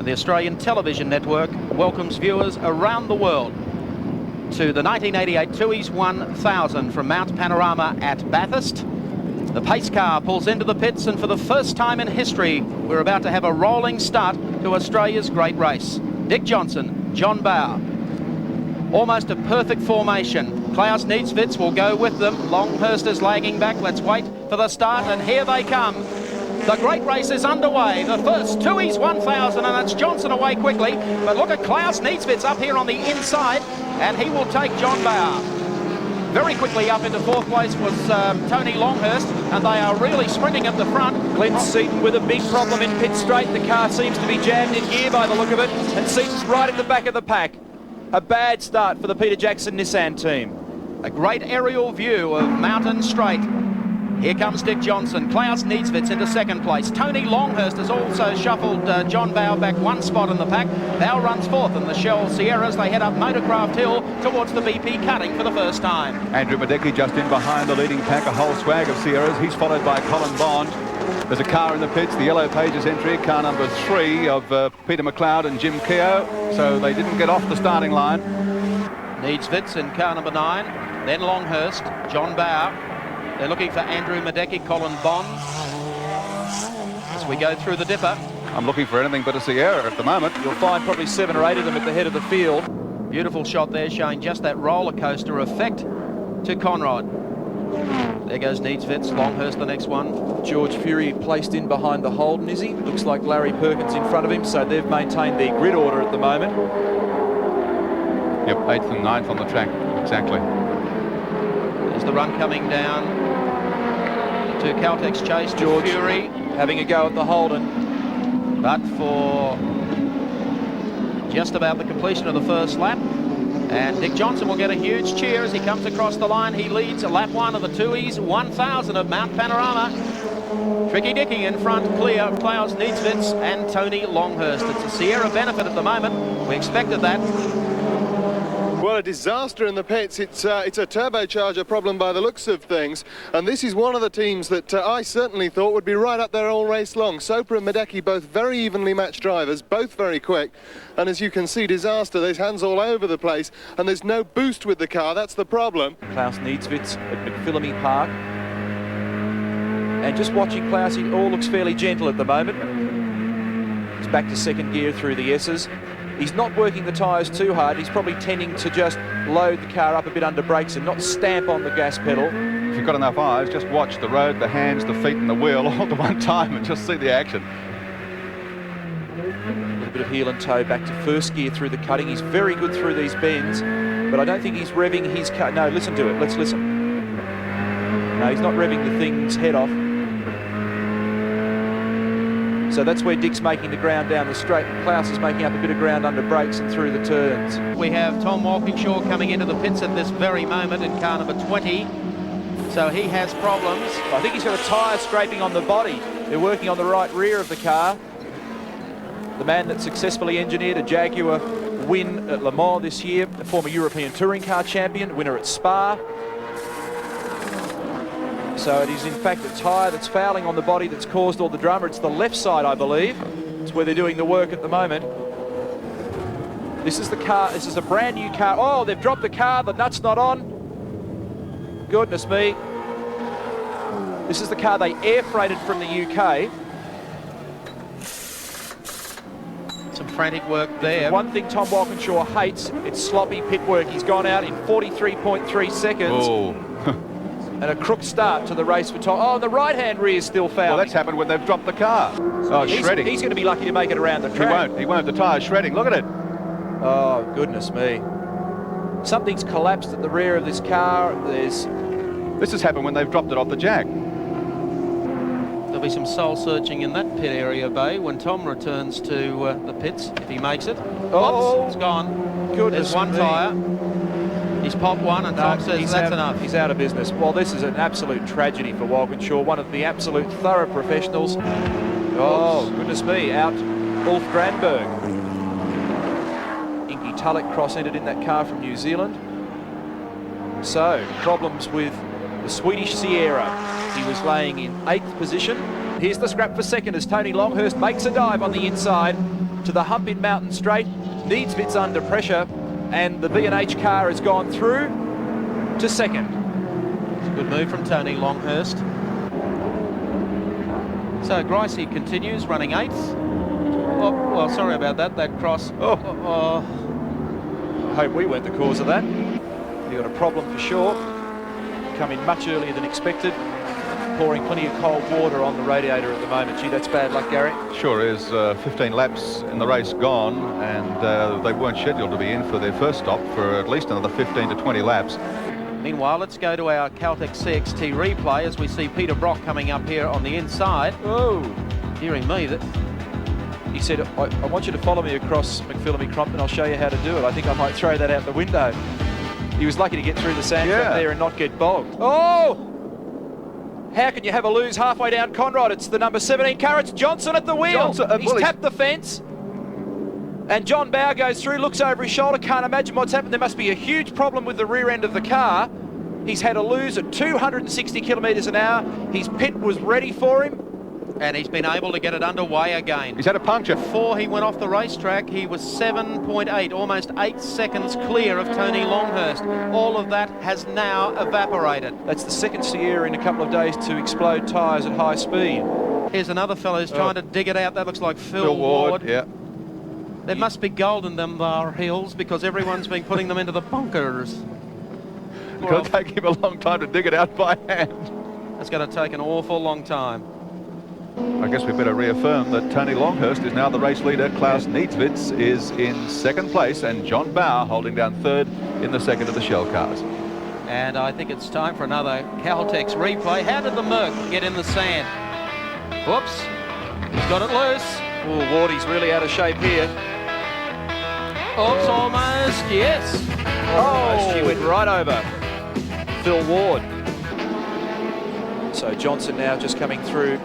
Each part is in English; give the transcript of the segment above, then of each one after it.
the Australian television network welcomes viewers around the world to the 1988 Tooheys 1000 from Mount Panorama at Bathurst. The pace car pulls into the pits, and for the first time in history, we're about to have a rolling start to Australia's great race. Dick Johnson, John Bowe. Almost a perfect formation. Klaus Niedzwitz will go with them. Longhust is lagging back. Let's wait for the start, and here they come. The great race is underway. The first Tooheys 1000, and it's Johnson away quickly. But look at Klaus Niedzwitz up here on the inside, and he will take John Bowe. Very quickly up into fourth place was Tony Longhust, and they are really sprinting at the front. Glenn Seton with a big problem in pit straight. The car seems to be jammed in gear by the look of it, and Seton's right at the back of the pack. A bad start for the Peter Jackson Nissan team. A great aerial view of Mountain Straight. Here comes Dick Johnson. Klaus Niedzwitz into second place. Tony Longhust has also shuffled John Bowe back one spot in the pack. Bowe runs fourth in the Shell Sierras. They head up Motorcraft Hill towards the BP cutting for the first time. Andrew Meidecke just in behind the leading pack, a whole swag of Sierras. He's followed by Colin Bond. There's a car in the pits, the Yellow Pages entry, car number 3 of Peter McLeod and Jim Keogh. So they didn't get off the starting line. Niedzwitz in car number 9. Then Longhust, John Bowe. They're looking for Andrew Meidecke, Colin Bond. As we go through the dipper. I'm looking for anything but a Sierra at the moment. You'll find probably 7 or 8 of them at the head of the field. Beautiful shot there, showing just that roller coaster effect to Conrad. There goes Niedzwitz, Longhust the next one. George Fury placed in behind the Holden, is he? Looks like Larry Perkins in front of him, so they've maintained their grid order at the moment. Yep, 8th and 9th on the track, exactly. There's the run coming down to Caltech's chase. George Fury having a go at the Holden, but for just about the completion of the first lap. And Dick Johnson will get a huge cheer as he comes across the line. He leads lap 1 of the Tooheys 1000 of Mount Panorama. Tricky Dicky in front, clear of Klaus Niedzwitz and Tony Longhust. It's a Sierra benefit at the moment. We expected that. Well, a disaster in the pits. It's a turbocharger problem by the looks of things, and this is one of the teams that I certainly thought would be right up there all race long. Soper and Meidecke, both very evenly matched drivers, both very quick, and as you can see, disaster. There's hands all over the place, and there's no boost with the car. That's the problem. Klaus Niedzwitz at McPhillamy Park, and just watching Klaus, he all looks fairly gentle at the moment. He's back to second gear through the S's. He's not working the tyres too hard. He's probably tending to just load the car up a bit under brakes and not stamp on the gas pedal. If you've got enough eyes, just watch the road, the hands, the feet and the wheel all at one time and just see the action. A little bit of heel and toe back to first gear through the cutting. He's very good through these bends, but I don't think he's revving his car. No, listen to it. Let's listen. No, he's not revving the thing's head off. So that's where Dick's making the ground down the straight. Klaus is making up a bit of ground under brakes and through the turns. We have Tom Walkinshaw coming into the pits at this very moment in car number 20. So he has problems. I think he's got a tyre scraping on the body. They're working on the right rear of the car. The man that successfully engineered a Jaguar win at Le Mans this year, a former European Touring Car champion, winner at Spa. So it is in fact a tyre that's fouling on the body that's caused all the drama. It's the left side, I believe. It's where they're doing the work at the moment. This is the car, this is a brand new car. Oh, they've dropped the car, the nut's not on. Goodness me. This is the car they air freighted from the UK. Some frantic work there. One thing Tom Walkinshaw hates, it's sloppy pit work. He's gone out in 43.3 seconds. Oh. And a crook start to the race for Tom. Oh, the right-hand rear is still fouling. Well, that's happened when they've dropped the car. Oh, shredding. He's going to be lucky to make it around the track. He won't. The tyre's shredding. Look at it. Oh, goodness me. Something's collapsed at the rear of this car. This has happened when they've dropped it off the jack. There'll be some soul searching in that pit area, Bay, when Tom returns to the pits, if he makes it. Oh, it's gone. Goodness There's one me. tyre. He's popped one, and Tom says that's enough. He's out of business. Well, this is an absolute tragedy for Walkinshaw, one of the absolute thorough professionals. Oh, goodness me, out Ulf Granberg. Inky Tulloch cross-entered in that car from New Zealand. So, problems with the Swedish Sierra. He was laying in 8th position. Here's the scrap for second as Tony Longhust makes a dive on the inside. to the hump in Mountain Straight. Needsvit's under pressure, and the B&H car has gone through to second. Good move from Tony Longhust. So Grice continues running 8th. Oh, well, sorry about that. That cross. I hope we weren't the cause of that. He got a problem for sure. Coming much earlier than expected. Pouring plenty of cold water on the radiator at the moment. Gee, that's bad luck, Gary. Sure is. 15 laps in the race gone, and they weren't scheduled to be in for their first stop for at least another 15 to 20 laps. Meanwhile, let's go to our Caltex CXT replay as we see Peter Brock coming up here on the inside. Oh, Hearing me, that he said, I want you to follow me across McPhillamy Crompton. I'll show you how to do it. I think I might throw that out the window. He was lucky to get through the sand trap there and not get bogged. Oh! How can you have a lose halfway down Conrod? It's the number 17 car. It's Johnson at the wheel. He's tapped the fence. And John Bowe goes through, looks over his shoulder, can't imagine what's happened. There must be a huge problem with the rear end of the car. He's had a lose at 260 kilometres an hour. His pit was ready for him. and he's been able to get it underway again. He's had a puncture. Before he went off the racetrack, he was 7.8, almost 8 seconds clear of Tony Longhust. All of that has now evaporated. That's the second Sierra in a couple of days to explode tyres at high speed. Here's another fellow who's trying to dig it out. That looks like Phil Ward. Yeah. There must be gold in them there hills because everyone's been putting them into the bunkers. It'll take him a long time to dig it out by hand. It's going to take an awful long time. I guess we better reaffirm that Tony Longhust is now the race leader. Klaus Needsvits is in second place, and John Bowe holding down third in the second of the Shell cars. And I think it's time for another Caltex replay. How did the Merc get in the sand? Whoops, he's got it loose. Oh, Wardy's really out of shape here. Oops, almost, yes. Almost, she went right over Phil Ward. So Johnson now just coming through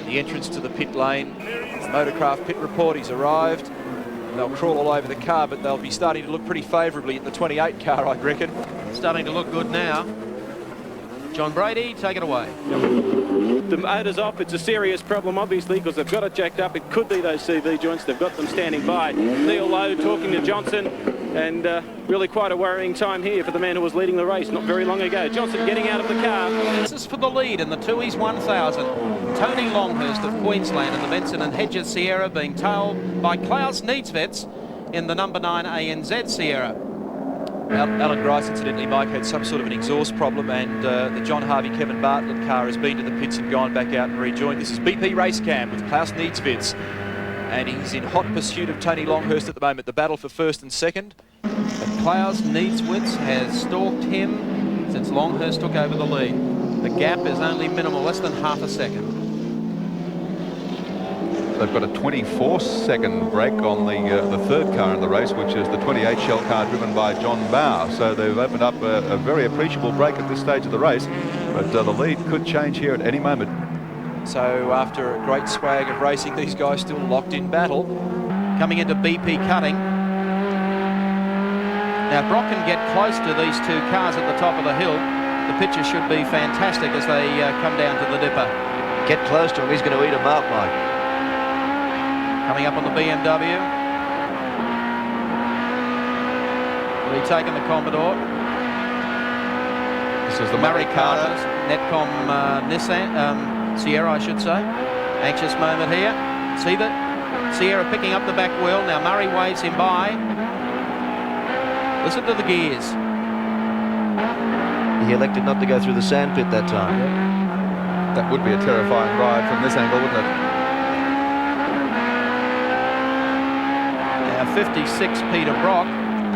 the entrance to the pit lane. The Motorcraft pit report, he's arrived. They'll crawl all over the car, but they'll be starting to look pretty favourably in the 28 car, I reckon. Starting to look good now. John Brady, take it away. The motor's off. It's a serious problem, obviously, because they've got it jacked up. It could be those CV joints. They've got them standing by. Neil Lowe talking to Johnson, and really quite a worrying time here for the man who was leading the race not very long ago. Johnson getting out of the car. This is for the lead in the Tooheys 1000. Tony Longhust of Queensland in the Benson and Hedges Sierra being tailed by Klaus Needsvits in the number 9 ANZ Sierra. Allan Grice, incidentally, Mike, had some sort of an exhaust problem, and the John Harvey Kevin Bartlett car has been to the pits and gone back out and rejoined. This is BP Race Cam with Klaus Needsvits, and he's in hot pursuit of Tony Longhust at the moment. The battle for first and second. But Klaus Needsvits has stalked him since Longhust took over the lead. The gap is only minimal, less than half a second. They've got a 24-second break on the third car in the race, which is the 28 Shell car driven by John Bowe. So they've opened up a very appreciable break at this stage of the race, but the lead could change here at any moment. So after a great swag of racing, these guys still locked in battle. Coming into BP cutting. Now Brock can get close to these two cars at the top of the hill. The picture should be fantastic as they come down to the dipper. Get close to him, he's going to eat him up, Mike. Coming up on the BMW. Will he take in the Commodore? This is the Murray Carter's Netcom Nissan, Sierra, I should say. Anxious moment here. See that Sierra picking up the back wheel. Now Murray waves him by. Listen to the gears. He elected not to go through the sand pit that time. That would be a terrifying ride from this angle, wouldn't it? Now 56 Peter Brock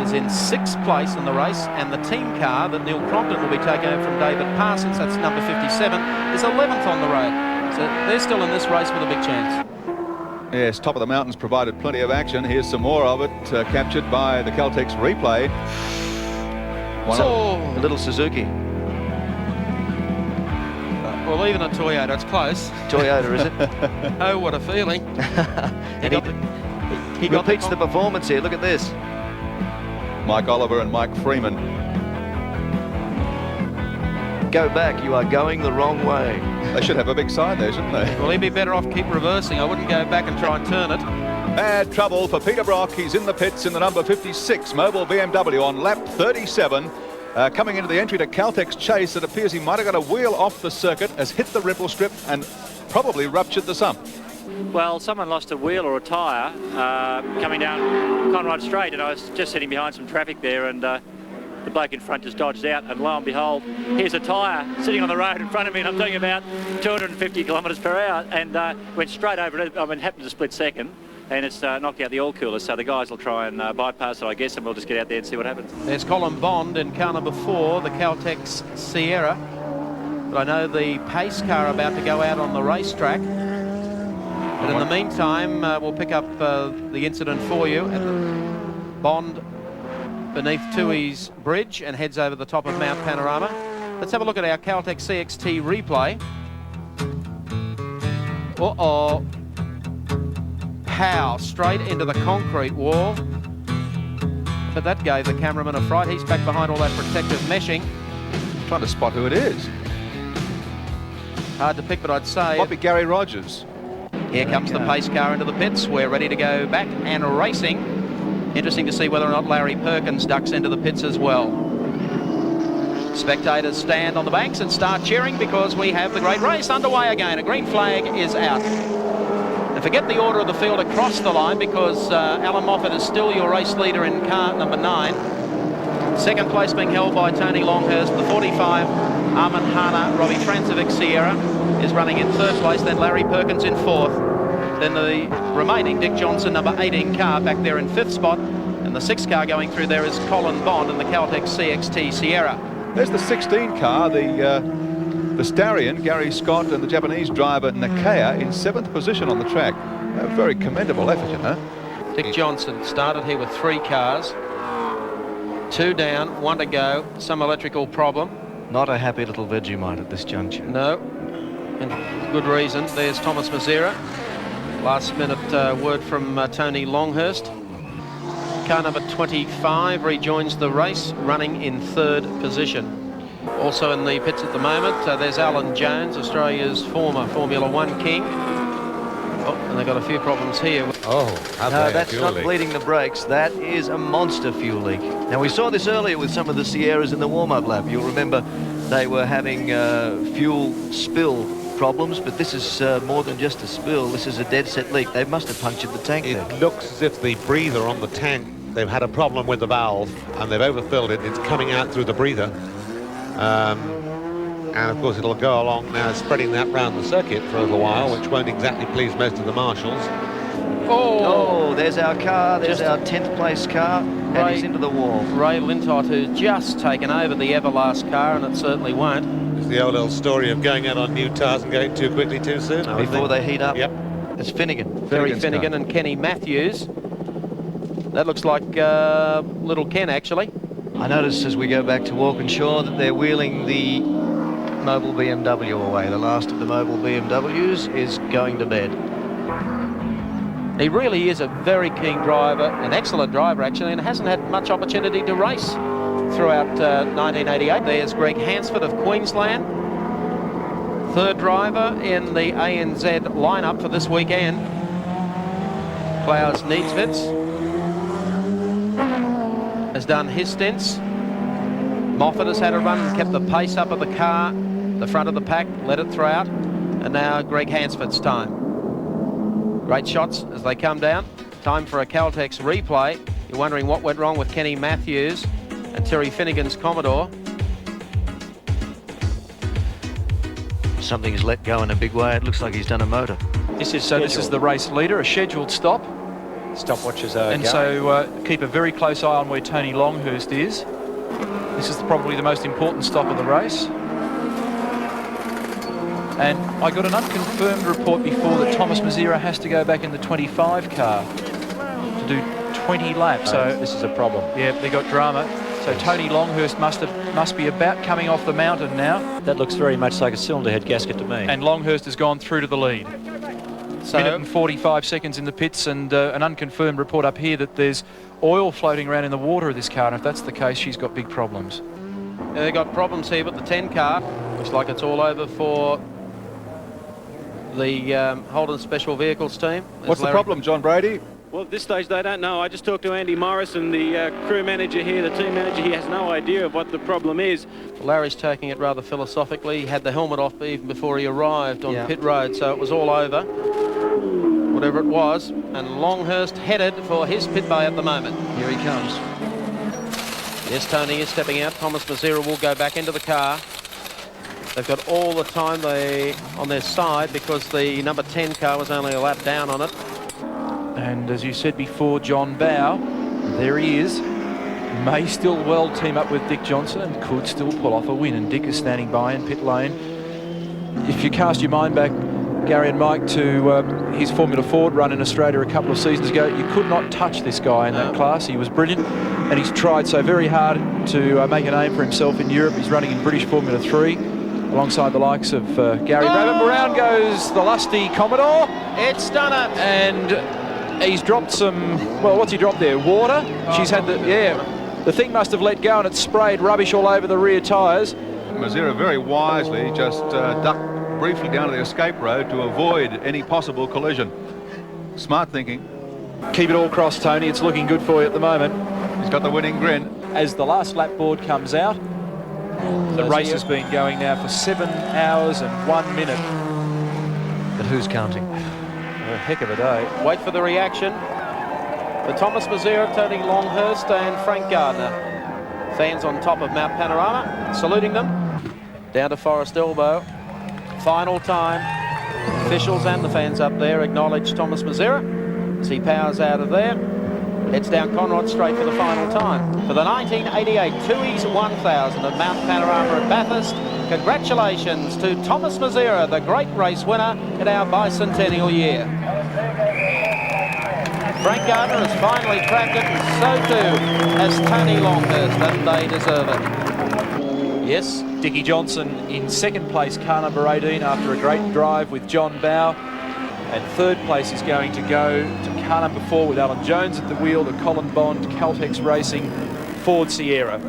is in 6th place in the race, and the team car that Neil Crompton will be taking over from David Parsons, that's number 57, is 11th on the road. So they're still in this race with a big chance. Yes, Top of the Mountains provided plenty of action. Here's some more of it, captured by the Caltex replay. A little Suzuki. Well, even a Toyota, it's close. Toyota, is it? Oh, what a feeling. He repeats the performance here. Look at this. Mike Oliver and Mike Freeman. Go back. You are going the wrong way. They should have a big sign there, shouldn't they? Well, he'd be better off keep reversing. I wouldn't go back and try and turn it. Bad trouble for Peter Brock. He's in the pits in the number 56 Mobile BMW on lap 37. Coming into the entry to Caltech's chase, it appears he might have got a wheel off the circuit, has hit the ripple strip and probably ruptured the sump. Well, someone lost a wheel or a tyre coming down Conrad Straight, and I was just sitting behind some traffic there, and the bloke in front just dodged out, and lo and behold, here's a tyre sitting on the road in front of me, and I'm doing about 250 kilometres per hour, and went straight over it. I mean, happened to split second, and it's knocked out the oil cooler, so the guys will try and bypass it, I guess, and we'll just get out there and see what happens. There's Colin Bond in car number 4, the Caltech's Sierra. But I know the pace car about to go out on the racetrack. But in the meantime, we'll pick up the incident for you. At the Bond beneath Tooheys Bridge and heads over the top of Mount Panorama. Let's have a look at our Caltech CXT replay. Uh-oh. Pow, straight into the concrete wall. But that gave the cameraman a fright. He's back behind all that protective meshing. Trying to spot who it is. Hard to pick, but I'd say... Might be Garry Rogers. Here comes the pace car into the pits. We're ready to go back and racing. Interesting to see whether or not Larry Perkins ducks into the pits as well. Spectators stand on the banks and start cheering because we have the great race underway again. A green flag is out. And forget the order of the field across the line because Allan Moffat is still your race leader in car number 9. Second place being held by Tony Longhust. The 45 Armin Hana Robbie Francevic Sierra is running in 3rd place. Then Larry Perkins in 4th. Then the remaining Dick Johnson number 18 car back there in 5th spot. And the 6th car going through there is Colin Bond in the Caltech CXT Sierra. There's the 16 car, the Starion, Gary Scott, and the Japanese driver Nakaya in 7th position on the track. A very commendable effort, you know. Dick Johnson started here with 3 cars. 2 down, 1 to go. Some electrical problem. Not a happy little Vegemite at this juncture. No, and good reason. There's Thomas Mezera. Last minute word from Tony Longhust. Car number 25 rejoins the race, running in 3rd position. Also in the pits at the moment, there's Alan Jones, Australia's former Formula 1 king. Oh, and they've got a few problems here. No, that's not bleeding the brakes. That is a monster fuel leak. Now, we saw this earlier with some of the Sierras in the warm-up lap. You'll remember they were having fuel spill problems, but this is more than just a spill. This is a dead-set leak. They must have punctured the tank there. It looks as if the breather on the tank, they've had a problem with the valve, and they've overfilled it. It's coming out through the breather. And of course it'll go along now, spreading that round the circuit for a little while, which won't exactly please most of the marshals. Oh, there's our car, there's our 10th place car, and he's into the wall. Ray Lintott, who's just taken over the Everlast car, and it certainly won't. It's the old story of going out on new tyres and going too quickly too soon. Before they heat up. Yep. It's Finnegan. Finnegan and Kenny Matthews. That looks like little Ken, actually. I noticed as we go back to Walkinshaw that they're wheeling the mobile BMW away. The last of the mobile BMWs is going to bed. He really is a very keen driver, an excellent driver actually, and hasn't had much opportunity to race throughout 1988. There's Gregg Hansford of Queensland, 3rd driver in the ANZ lineup for this weekend. Klaus Niedzwitz has done his stints. Moffat has had a run and kept the pace up of the car, the front of the pack, let it throw out, and now Gregg Hansford's time. Great shots as they come down. Time for a Caltech's replay. You're wondering what went wrong with Kenny Matthews and Terry Finnegan's Commodore. Something's let go in a big way. It looks like he's done a motor. This is the race leader, a scheduled stop. Stopwatches are and so keep a very close eye on where Tony Longhust is. This is probably the most important stop of the race. And I got an unconfirmed report before that Thomas Mezera has to go back in the 25 car to do 20 laps. So this is a problem. Yeah, they got drama. So Tony Longhust must be about coming off the mountain now. That looks very much like a cylinder head gasket to me. And Longhust has gone through to the lead. So, minute and 45 seconds in the pits, and an unconfirmed report up here that there's oil floating around in the water of this car, and if that's the case, she's got big problems. they've got problems here, but the 10 car looks like it's all over for the Holden Special Vehicles team. What's the problem, John Brady? Well, at this stage, they don't know. I just talked to Andy Morrison, the crew manager here, the team manager. He has no idea of what the problem is. Larry's taking it rather philosophically. He had the helmet off even before he arrived on pit road, so it was all over, whatever it was. And Longhust headed for his pit bay at the moment. Here he comes. Yes, Tony is stepping out. Thomas Mezera will go back into the car. They've got all the time on their side because the number 10 car was only a lap down on it. And as you said before, John Bowe, there he is. May still well team up with Dick Johnson and could still pull off a win. And Dick is standing by in pit lane. If you cast your mind back, Gary and Mike, to his Formula Ford run in Australia a couple of seasons ago, you could not touch this guy in that class. He was brilliant, and he's tried so very hard to make a name for himself in Europe. He's running in British Formula 3 alongside the likes of Gary Brabham. Around goes the lusty Commodore. It's done it. And he's dropped some, well, what's he dropped there? Water? She's had the thing must have let go and it sprayed rubbish all over the rear tyres. Mezera very wisely just ducked briefly down to the escape road to avoid any possible collision. Smart thinking. Keep it all crossed, Tony. It's looking good for you at the moment. He's got the winning grin. As the last lap board comes out, the race has been going now for 7 hours and 1 minute. But who's counting? A heck of a day. Wait for the reaction. The Thomas Mezera, Tony Longhust and Frank Gardner. Fans on top of Mount Panorama, saluting them. Down to Forest Elbow. Final time. Officials and the fans up there acknowledge Thomas Mezera as he powers out of there. Heads down Conrod Straight for the final time. For the 1988 Tooheys 1000 at Mount Panorama at Bathurst, congratulations to Thomas Mezera, the great race winner in our bicentennial year. Frank Gardner has finally cracked it, and so too has Tony Longhust, and they deserve it. Yes. Dickie Johnson in second place, car number 18, after a great drive with John Bowe. And third place is going to go to car number 4 with Alan Jones at the wheel, the Colin Bond Caltex Racing Ford Sierra.